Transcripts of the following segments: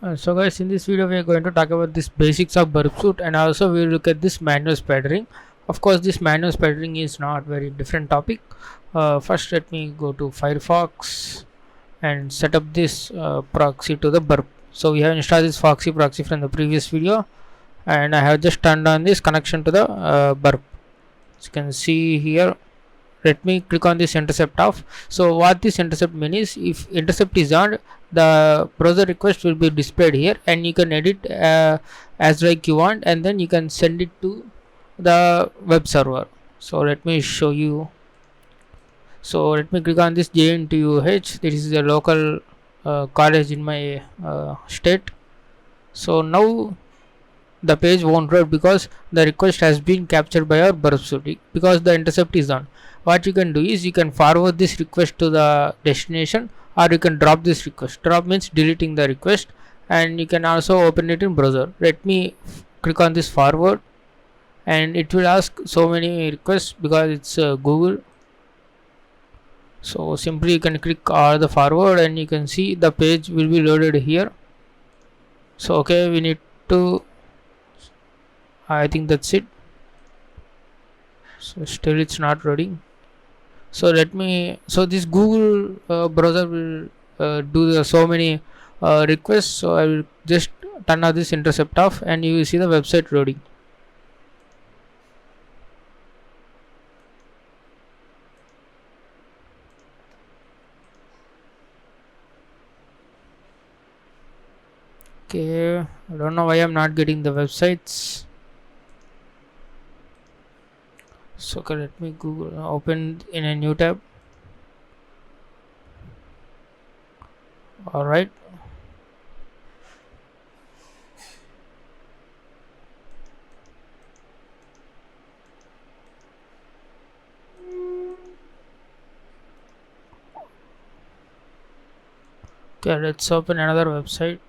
So guys, in this video we are going to talk about this basics of burp suite, and also we will look at this manual splattering. Of course, this manual splattering is not very different topic. First, let me go to Firefox and set up this proxy to the burp. So we have installed this Foxy proxy from the previous video, and I have just turned on this connection to the burp. As you can see here, let me click on this intercept off. So what this intercept means is, if intercept is on, the browser request will be displayed here, and you can edit as like you want, and then you can send it to the web server. So let me show you. So let me click on this JNTUH. This is a local college in my state. So now the page won't load because the request has been captured by our burp suite, because the intercept is on. What you can do is, you can forward this request to the destination, or you can drop this request. Drop means deleting the request, and you can also open it in browser. Let me click on this forward, and it will ask so many requests because it's Google. So simply you can click all the forward, and you can see the page will be loaded here. So okay, we need to, I think that's it. So still it's not loading. So let me, so this Google browser will do so many requests. So I will just turn off this intercept off, and you will see the website loading. Okay, I don't know why I'm not getting the websites. So okay, let me Google open in a new tab. All right. Okay, let's open another website.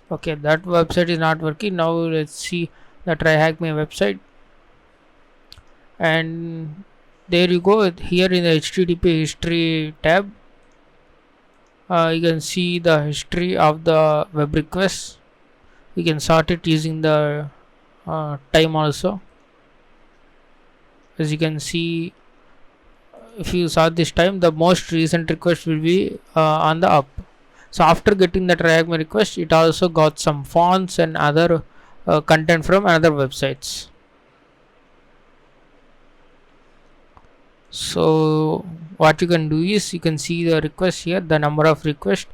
Okay, that website is not working. Now let's see the TryHackMe website, and there you go. Here in the HTTP history tab, you can see the history of the web requests. You can sort it using the time also. As you can see, if you sort this time, the most recent request will be on the up. So after getting the TryHackMe request, it also got some fonts and other content from other websites. So what you can do is, you can see the request here, the number of requests,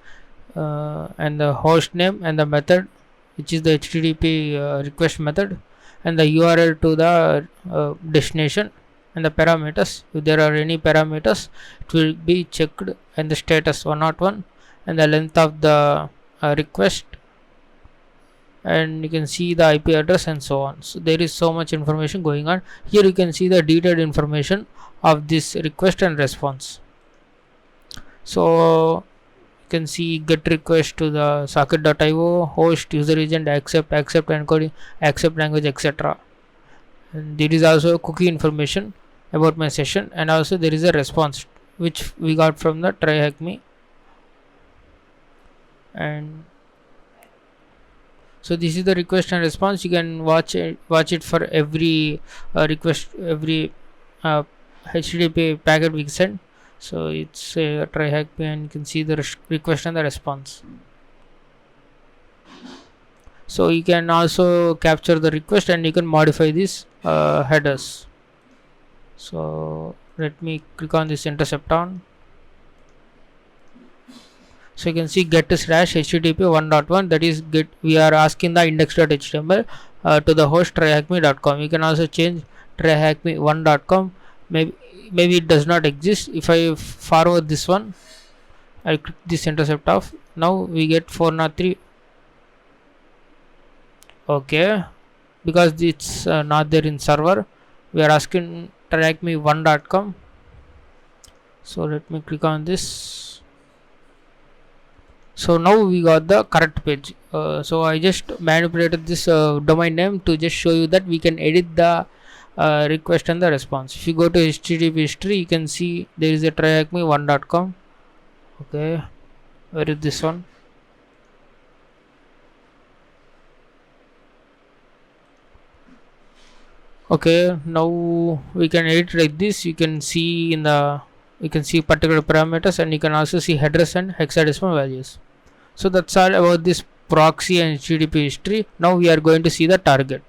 and the host name, and the method, which is the HTTP request method, and the URL to the destination, and the parameters. If there are any parameters, it will be checked, and the status 101, and the length of the request, and you can see the IP address and so on. So there is so much information going on here. You can see the detailed information of this request and response. So you can see get request to the socket.io, host, user agent, accept encoding, accept language, etc. And there is also cookie information about my session, and also there is a response which we got from the TryHackMe. And so this is the request and response. You can watch it for every request, every HTTP packet we send. So it's a TryHackMe, and you can see the request and the response. So you can also capture the request, and you can modify these headers. So let me click on this intercept on. So you can see get slash http 1.1, that is get, we are asking the index.html to the host tryhackme.com. You can also change tryhackme1.com. Maybe it does not exist. If I forward this one, I click this intercept off. Now we get 403. Okay, because it's not there in server, we are asking tryhackme1.com. So let me click on this. So now we got the correct page. So I just manipulated this domain name to just show you that we can edit the request and the response. If you go to HTTP history, you can see there is a tryhackme1.com. Okay, where is this one? Okay, now we can edit like this. You can see particular parameters, and you can also see headers and hexadecimal values. So that's all about this proxy and HTTP history. Now we are going to see the target.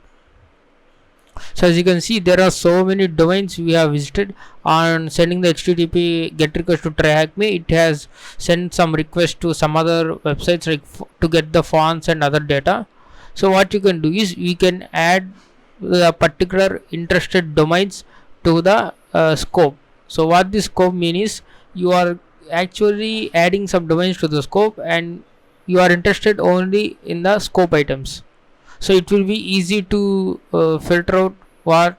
So as you can see, there are so many domains we have visited. On sending the HTTP GET request to tryhackme, it has sent some request to some other websites like to get the fonts and other data. So what you can do is we can add the particular interested domains to the scope. So what this scope means is you are actually adding some domains to the scope, and you are interested only in the scope items. So it will be easy to filter out what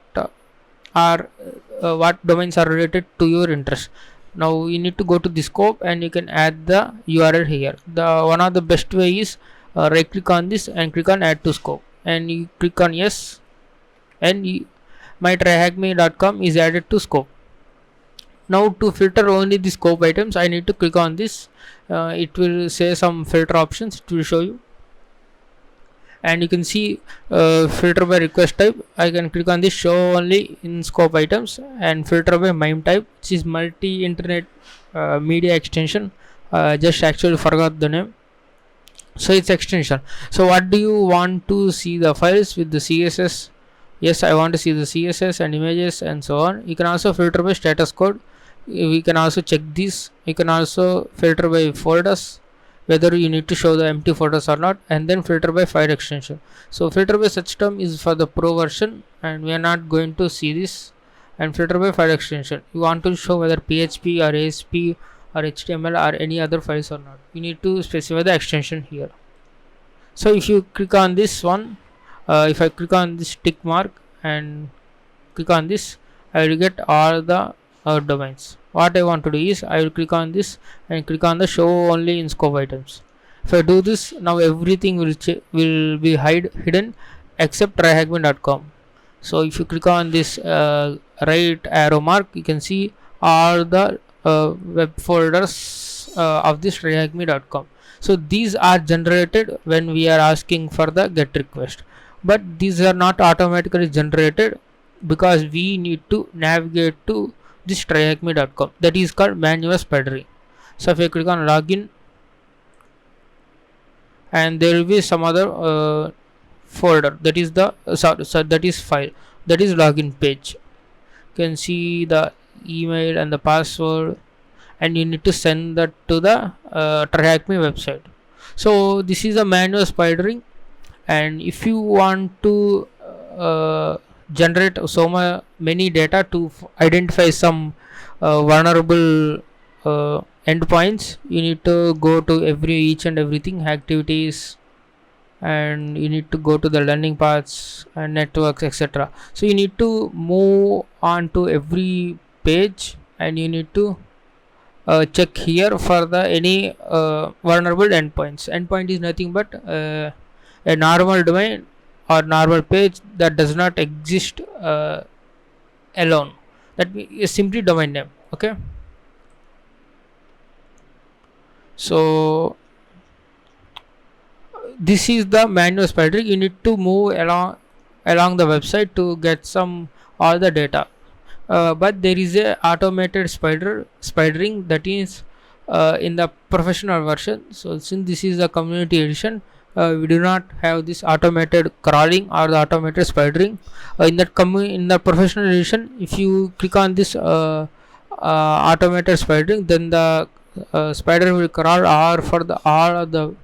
domains are related to your interest. Now you need to go to the scope and you can add the URL here. The one of the best way is right click on this and click on add to scope, and you click on yes, and my tryhackme.com is added to scope. Now to filter only the scope items, I need to click on this. It will say some filter options, it will show you, and you can see filter by request type. I can click on this show only in scope items, and filter by MIME type, which is multi internet media extension. Just actually forgot the name, so it's extension. So what do you want to see the files with the CSS? Yes, I want to see the CSS and images and so on. You can also filter by status code. We can also check this. You can also filter by folders, whether you need to show the empty folders or not, and then filter by file extension. So filter by search term is for the pro version, and we are not going to see this. And filter by file extension, you want to show whether PHP or ASP or HTML or any other files or not. You need to specify the extension here. So if you click on this one, if I click on this tick mark and click on this, I will get all the domains. What I want to do is I will click on this and click on the show only in scope items. If I do this, now everything will be hidden except tryhackme.com. So if you click on this right arrow mark, you can see all the web folders of this tryhackme.com. So these are generated when we are asking for the GET request, but these are not automatically generated because we need to navigate to this tryhackme.com. That is called manual spidering. So if I click on login, and there will be some other folder, that is the that is file, that is login page. You can see the email and the password, and you need to send that to the tryhackme website. So this is a manual spidering, and if you want to generate so many data to identify some vulnerable endpoints, you need to go to each and everything activities, and you need to go to the learning paths and networks, etc. So you need to move on to every page, and you need to check here for the any vulnerable endpoints. Endpoint is nothing but a normal domain or normal page that does not exist alone. That is simply domain name. Okay, so this is the manual spidering. You need to move along the website to get some all the data, but there is a automated spidering that is in the professional version. So since this is a community edition, we do not have this automated crawling or the automated spidering. In the professional edition, if you click on this automated spidering, then the spider will crawl all of the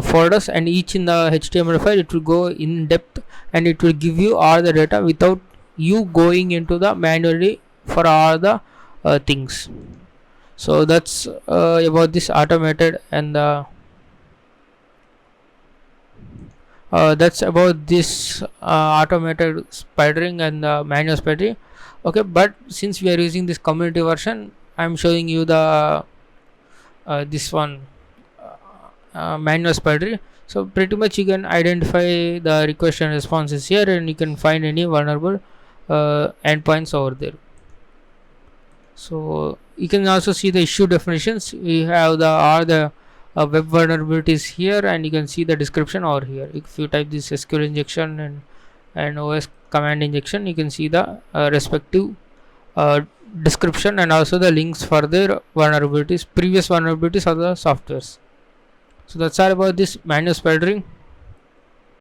folders, and each in the HTML file it will go in depth, and it will give you all the data without you going into the manually for all the things. So that's about this automated, and that's about this automated spidering and manual spidering. Okay, but since we are using this community version, I'm showing you the this one manual spidering. So pretty much you can identify the request and responses here, and you can find any vulnerable endpoints over there. So you can also see the issue definitions. We have the all the web vulnerabilities here, and you can see the description over here. If you type this SQL injection and OS command injection, you can see the respective uh, description and also the links for their vulnerabilities, previous vulnerabilities of the softwares. So that's all about this manual spreading.